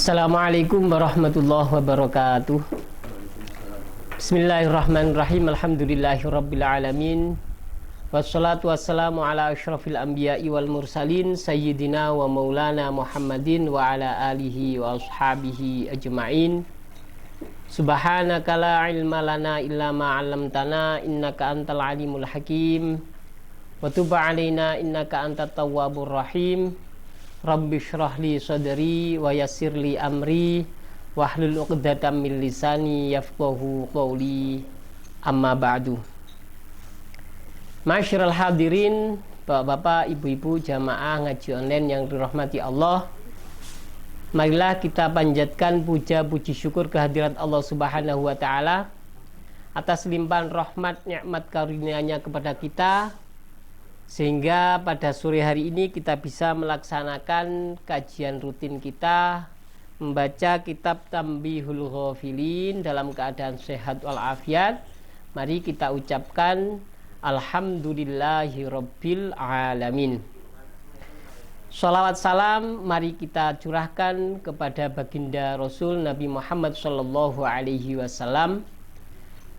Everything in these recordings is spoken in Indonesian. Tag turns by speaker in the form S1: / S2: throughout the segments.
S1: Assalamualaikum warahmatullahi wabarakatuh. Bismillahirrahmanirrahim. Alhamdulillahirabbil alamin. Wassalatu wassalamu ala asyrafil anbiya'i wal mursalin sayyidina wa maulana Muhammadin wa ala alihi wa ashabihi ajma'in. Subhanaka la ilma lana illa ma 'allamtana innaka antal alimul hakim. Wa tub 'alaina innaka antat tawwabur rahim. Rabbi shrah li sadri wa yassir li amri wahlul 'uqdatam min lisani yafqahu qawli. Amma ba'du. Ma'asyiral hadirin, Bapak-bapak, ibu-ibu jamaah ngaji online yang dirahmati Allah. Marilah kita panjatkan puja puji syukur kehadirat Allah Subhanahu wa taala atas limpahan rahmat nikmat karunia-Nya kepada kita, sehingga pada sore hari ini kita bisa melaksanakan kajian rutin kita, membaca kitab Tanbihul Ghafilin dalam keadaan sehat walafiat. Mari kita ucapkan Alhamdulillahi Rabbil Alamin. Sholawat salam mari kita curahkan kepada baginda Rasul Nabi Muhammad Sallallahu Alaihi Wasallam.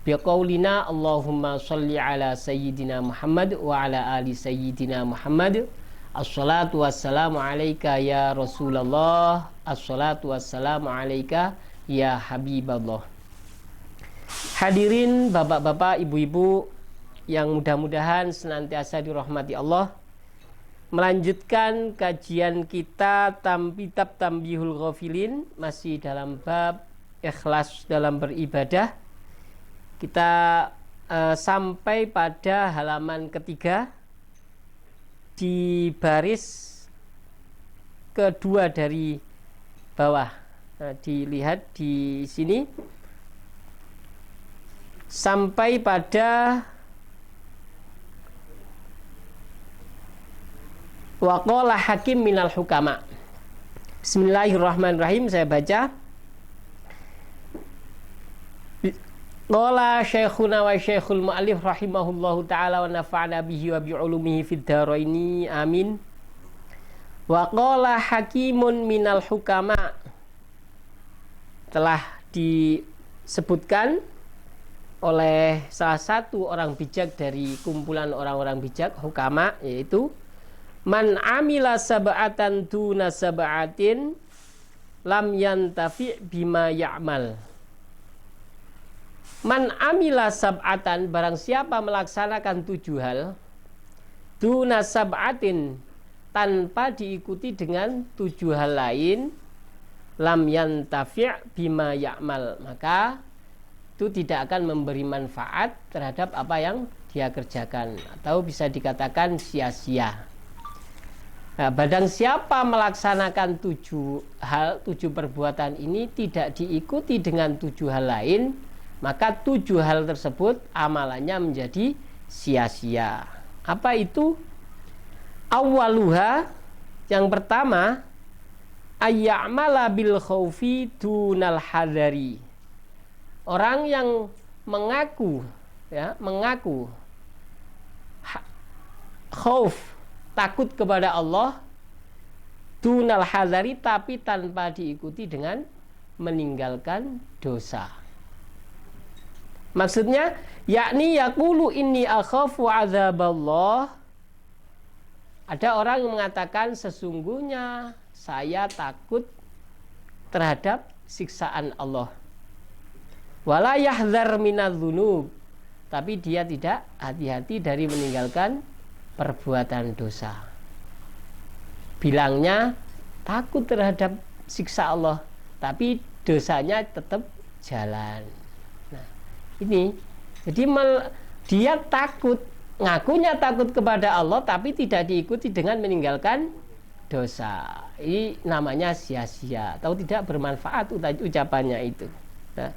S1: Biqaulina Allahumma sholli ala Sayyidina Muhammad wa ala ali Sayyidina Muhammad. Assalatu wassalamu alaika ya Rasulullah. Assalatu wassalamu alaika ya Habiballah. Hadirin bapak-bapak, ibu-ibu yang mudah-mudahan senantiasa dirahmati Allah, melanjutkan kajian kita kitab Tanbihul Ghafilin, masih dalam bab ikhlas dalam beribadah. Kita sampai pada halaman ketiga di baris kedua dari bawah. Nah, dilihat di sini sampai pada waqala hakim minal hukama. Bismillahirrahmanirrahim, saya baca. Qala syekhuna wa syekhul mu'allif rahimahullahu ta'ala wa nafa'ana bihi wa bi'ulumihi fid dharaini amin. Wa qala hakimun minal hukama, telah disebutkan oleh salah satu orang bijak dari kumpulan orang-orang bijak, hukama, yaitu man amila sab'atan duna sab'atin lam yantafi' bima ya'mal. Man amila sab'atan, barang siapa melaksanakan 7 hal, duna sab'atin, tanpa diikuti dengan 7 hal lain, lam yantafi' bima ya'mal, maka itu tidak akan memberi manfaat terhadap apa yang dia kerjakan, atau bisa dikatakan sia-sia. Nah, barang siapa melaksanakan 7 hal, 7 perbuatan ini tidak diikuti dengan 7 hal lain, maka 7 hal tersebut amalannya menjadi sia-sia. Apa itu? Awwaluha, yang pertama, ayya'mala bil khaufi dunal hadari. Orang yang mengaku khauf, takut kepada Allah, dunal hadari, tapi tanpa diikuti dengan meninggalkan dosa. Maksudnya, yakni yaqulu inni akhafu azaballah. Ada orang yang mengatakan, sesungguhnya saya takut terhadap siksaan Allah. Wala yahdzar minadz-dzunub, tapi dia tidak hati-hati dari meninggalkan perbuatan dosa. Bilangnya takut terhadap siksa Allah, tapi dosanya tetap jalan. Ini, jadi dia takut, ngakunya takut kepada Allah, tapi tidak diikuti dengan meninggalkan dosa. Ini namanya sia-sia atau tidak bermanfaat ucapannya itu. Nah,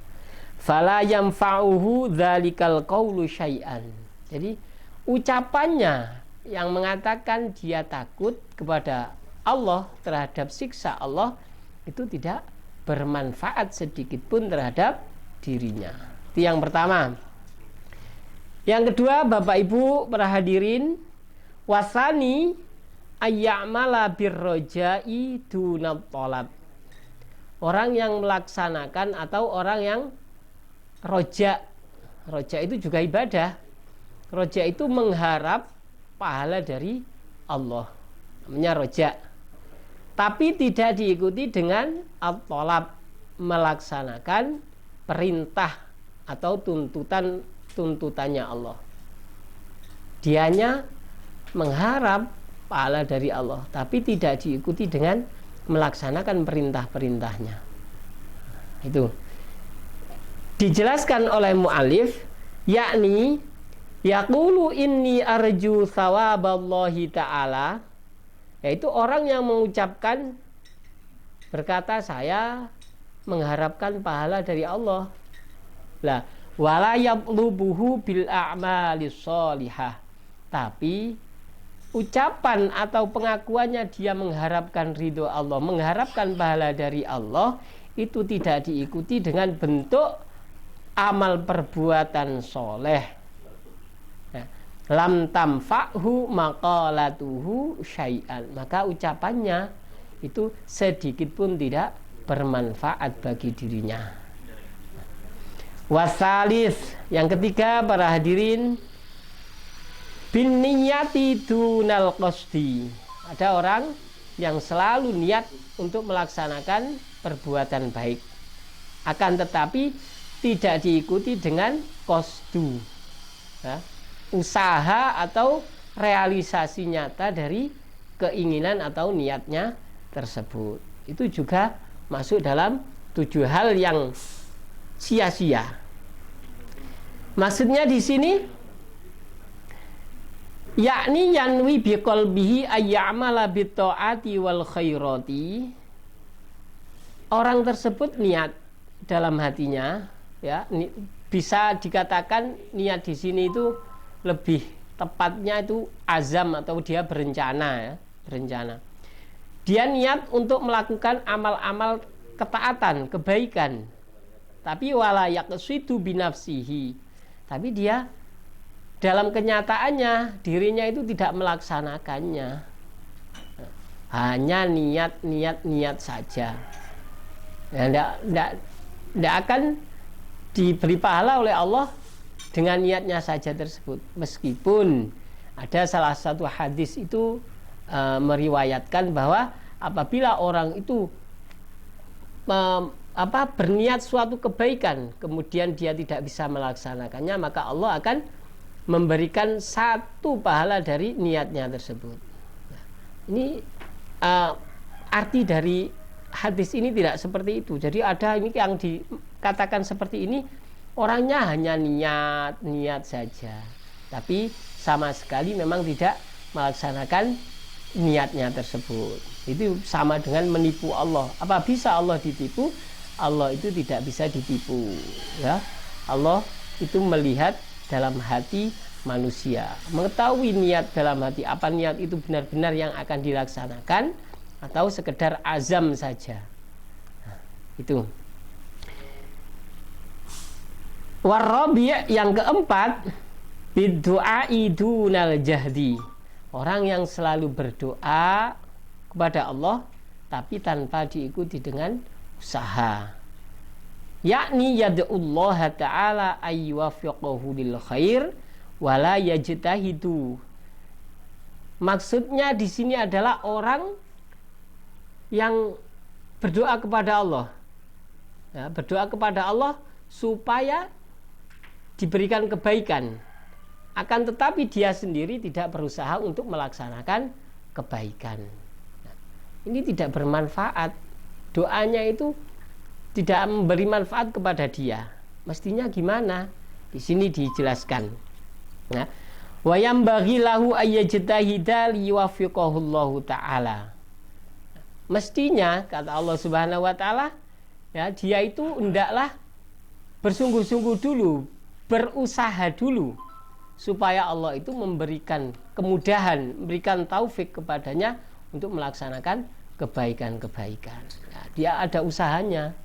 S1: fala yamfa'uhu dzalikal qaulu syai'an. Jadi ucapannya yang mengatakan dia takut kepada Allah, terhadap siksa Allah, itu tidak bermanfaat sedikit pun terhadap dirinya. Itu yang pertama. Yang kedua, Bapak Ibu para hadirin, wasani ayya'mala birrojai dunat tolab. orang yang melaksanakan atau orang yang roja. Roja itu juga ibadah. Roja itu mengharap pahala dari Allah, namanya roja. Tapi tidak diikuti dengan at-thalab, melaksanakan perintah atau tuntutannya Allah. Dianya mengharap pahala dari Allah, tapi tidak diikuti dengan melaksanakan perintah-perintahnya. Itu dijelaskan oleh mu'alif, yakni yaqulu inni arju thawaballahi ta'ala, yaitu orang yang mengucapkan, berkata saya mengharapkan pahala dari Allah. Lah, wala yatlubuhu bil a'malis sholihah, tapi ucapan atau pengakuannya dia mengharapkan ridho Allah, mengharapkan pahala dari Allah, itu tidak diikuti dengan bentuk amal perbuatan soleh. Lam tamfa'hu maqalatuhu syai'an, maka ucapannya itu sedikit pun tidak bermanfaat bagi dirinya. Wasalis, yang ketiga para hadirin, bin niyati dunal qasdi. Ada orang yang selalu niat untuk melaksanakan perbuatan baik, akan tetapi tidak diikuti dengan qasdu, ya, usaha atau realisasi nyata dari keinginan atau niatnya tersebut. Itu juga masuk dalam 7 hal yang sia-sia. Maksudnya di sini, yakni yanwi biqalbihi ayya'mala bitta'ati wal khairati. Orang tersebut niat dalam hatinya, ya, bisa dikatakan niat di sini itu lebih tepatnya itu azam atau dia berencana, ya, berencana. Dia niat untuk melakukan amal-amal ketaatan, kebaikan. Tapi wala yaqsidu binafsihi. Tapi dia dalam kenyataannya dirinya itu tidak melaksanakannya. Hanya niat saja. Tidak akan diberi pahala oleh Allah dengan niatnya saja tersebut. Meskipun ada salah satu hadis itu meriwayatkan bahwa apabila orang itu berniat suatu kebaikan, kemudian dia tidak bisa melaksanakannya, maka Allah akan memberikan satu pahala dari niatnya tersebut. Ini arti dari hadis ini tidak seperti itu. Jadi ada ini yang dikatakan seperti ini, orangnya hanya niat saja, tapi sama sekali memang tidak melaksanakan niatnya tersebut. Itu sama dengan menipu Allah. Apa bisa Allah ditipu? Allah itu tidak bisa ditipu, ya. Allah itu melihat dalam hati manusia, mengetahui niat dalam hati, apa niat itu benar-benar yang akan dilaksanakan atau sekedar azam saja. Nah, itu. Warabi' yang keempat, biddu'ai dunal jahdi. Orang yang selalu berdoa kepada Allah tapi tanpa diikuti dengan usaha. Yakni yad'ullaha ta'ala ayyuwaffiqahu lil khair wala yajtahidu. Maksudnya di sini adalah orang yang berdoa kepada Allah, ya, berdoa kepada Allah supaya diberikan kebaikan, akan tetapi dia sendiri tidak berusaha untuk melaksanakan kebaikan. Nah, ini tidak bermanfaat. Doanya itu tidak memberi manfaat kepada dia. Mestinya gimana? Di sini dijelaskan. Nah, wa yambaghi lahu ayyajtahida liyuwaffiqahullahu ta'ala. Mestinya kata Allah Subhanahu wa taala, ya, dia itu hendaklah bersungguh-sungguh dulu, berusaha dulu supaya Allah itu memberikan kemudahan, memberikan taufik kepadanya untuk melaksanakan kebaikan-kebaikan. Nah, dia ada usahanya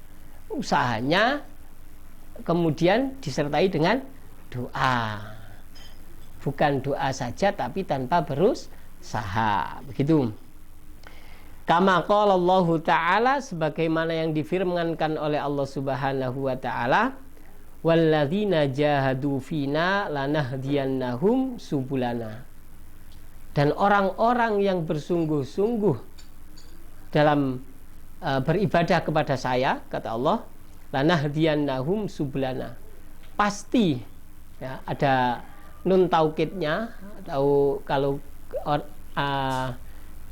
S1: kemudian disertai dengan doa. Bukan doa saja tapi tanpa berusaha, begitu. Kama qala Allah Ta'ala, sebagaimana yang difirmankan oleh Allah Subhanahu wa Ta'ala, walladzina jahadu fina lanahdiyannahum subulana. Dan orang-orang yang bersungguh-sungguh dalam beribadah kepada saya, kata Allah, lanahdiyannahum subulana. Pasti ya, ada nun taukidnya, atau kalau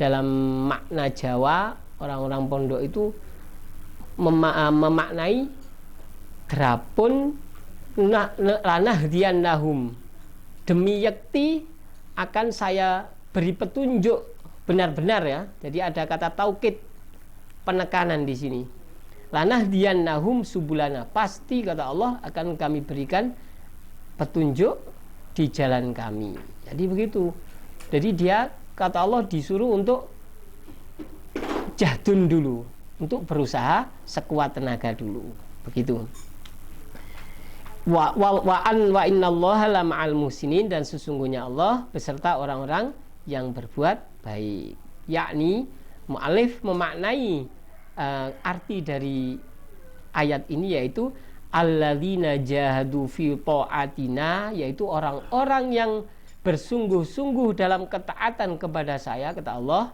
S1: dalam makna Jawa, orang-orang pondok itu memaknai drapun lanahdiyannahum, demi yakti akan saya beri petunjuk benar-benar ya. Jadi ada kata taukid, penekanan di sini. Lanahdiyannahum subulana, pasti kata Allah akan kami berikan petunjuk di jalan kami. Jadi begitu. Jadi dia, kata Allah, disuruh untuk jahdun dulu, untuk berusaha sekuat tenaga dulu. Begitu. Wa innallaha la ma'al muhsinin, dan sesungguhnya Allah beserta orang-orang yang berbuat baik. Yakni mu'alif memaknai arti dari ayat ini, yaitu alladzina jahadu fi ta'atina, yaitu orang-orang yang bersungguh-sungguh dalam ketaatan kepada saya, kata Allah,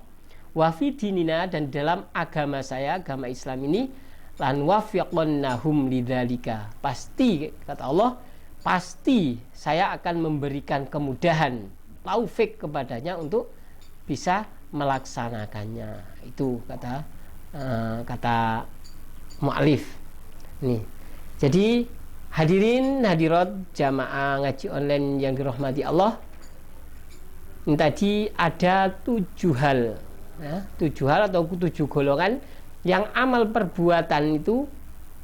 S1: wa fi dinina, dan dalam agama saya, agama Islam ini, lan wafiqannahum lidzalika, pasti kata Allah, pasti saya akan memberikan kemudahan, taufik kepadanya untuk bisa melaksanakannya. Itu kata mu'alif nih. Jadi hadirin hadirat jamaah ngaji online yang dirahmati Allah, ini tadi ada 7 hal ya, 7 hal atau 7 golongan yang amal perbuatan itu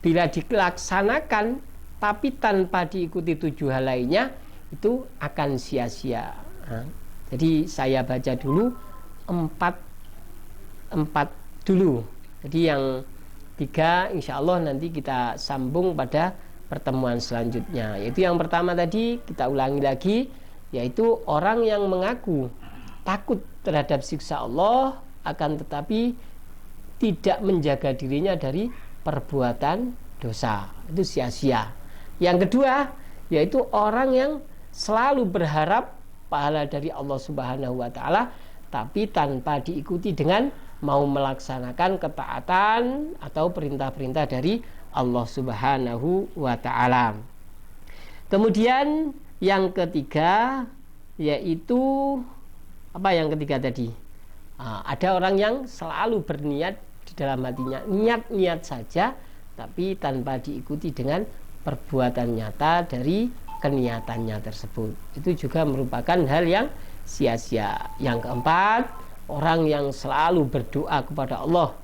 S1: bila dilaksanakan tapi tanpa diikuti 7 hal lainnya, itu akan sia-sia. Nah, jadi saya baca dulu 4 dulu. Jadi yang 3 insya Allah nanti kita sambung pada pertemuan selanjutnya. Yaitu yang pertama tadi kita ulangi lagi, yaitu orang yang mengaku takut terhadap siksa Allah, akan tetapi tidak menjaga dirinya dari perbuatan dosa, itu sia-sia. Yang kedua, yaitu orang yang selalu berharap pahala dari Allah Subhanahu wa Ta'ala, tapi tanpa diikuti dengan mau melaksanakan ketaatan atau perintah-perintah dari Allah Subhanahu wa Ta'ala. Kemudian yang ketiga, yaitu apa yang ketiga tadi? Ada orang yang selalu berniat di dalam hatinya, niat-niat saja, tapi tanpa diikuti dengan perbuatan nyata dari keniatannya tersebut. Itu juga merupakan hal yang sia-sia. Yang keempat, orang yang selalu berdoa kepada Allah,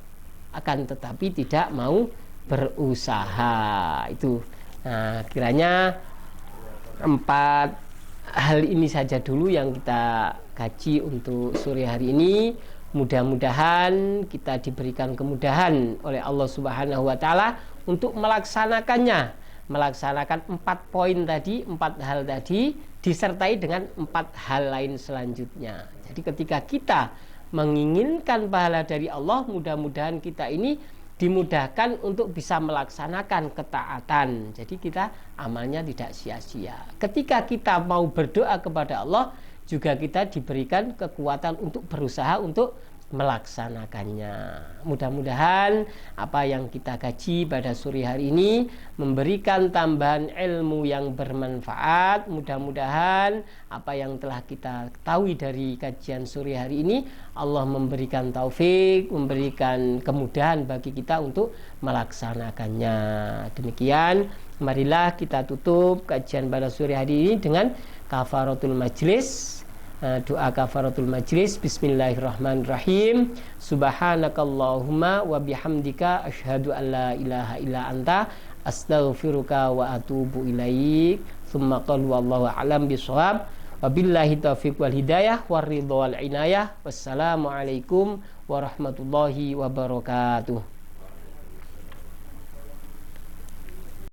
S1: akan tetapi tidak mau berusaha. Itu. Nah, kiranya 4 hal ini saja dulu yang kita kaji untuk sore hari ini. Mudah-mudahan kita diberikan kemudahan oleh Allah Subhanahu wa Ta'ala untuk melaksanakannya, melaksanakan 4 poin tadi, 4 hal tadi, disertai dengan 4 hal lain selanjutnya. Jadi ketika kita menginginkan pahala dari Allah, mudah-mudahan kita ini dimudahkan untuk bisa melaksanakan ketaatan. Jadi kita amalnya tidak sia-sia. Ketika kita mau berdoa kepada Allah, juga kita diberikan kekuatan untuk berusaha untuk melaksanakannya. Mudah-mudahan apa yang kita kaji pada sore hari ini memberikan tambahan ilmu yang bermanfaat. Mudah-mudahan apa yang telah kita ketahui dari kajian sore hari ini, Allah memberikan taufik, memberikan kemudahan bagi kita untuk melaksanakannya. Demikian, marilah kita tutup kajian pada sore hari ini dengan kafaratul majlis. Doa kafaratul majlis. Bismillahirrahmanirrahim. Subhanakallahumma wa bihamdika asyhadu an la ilaha illa anta astaghfiruka wa atubu ilaik. Tsumma qalu wallahu a'lam bishawab. Wabillahi taufiq wal hidayah war ridha wal inayah. Wassalamualaikum warahmatullahi wabarakatuh.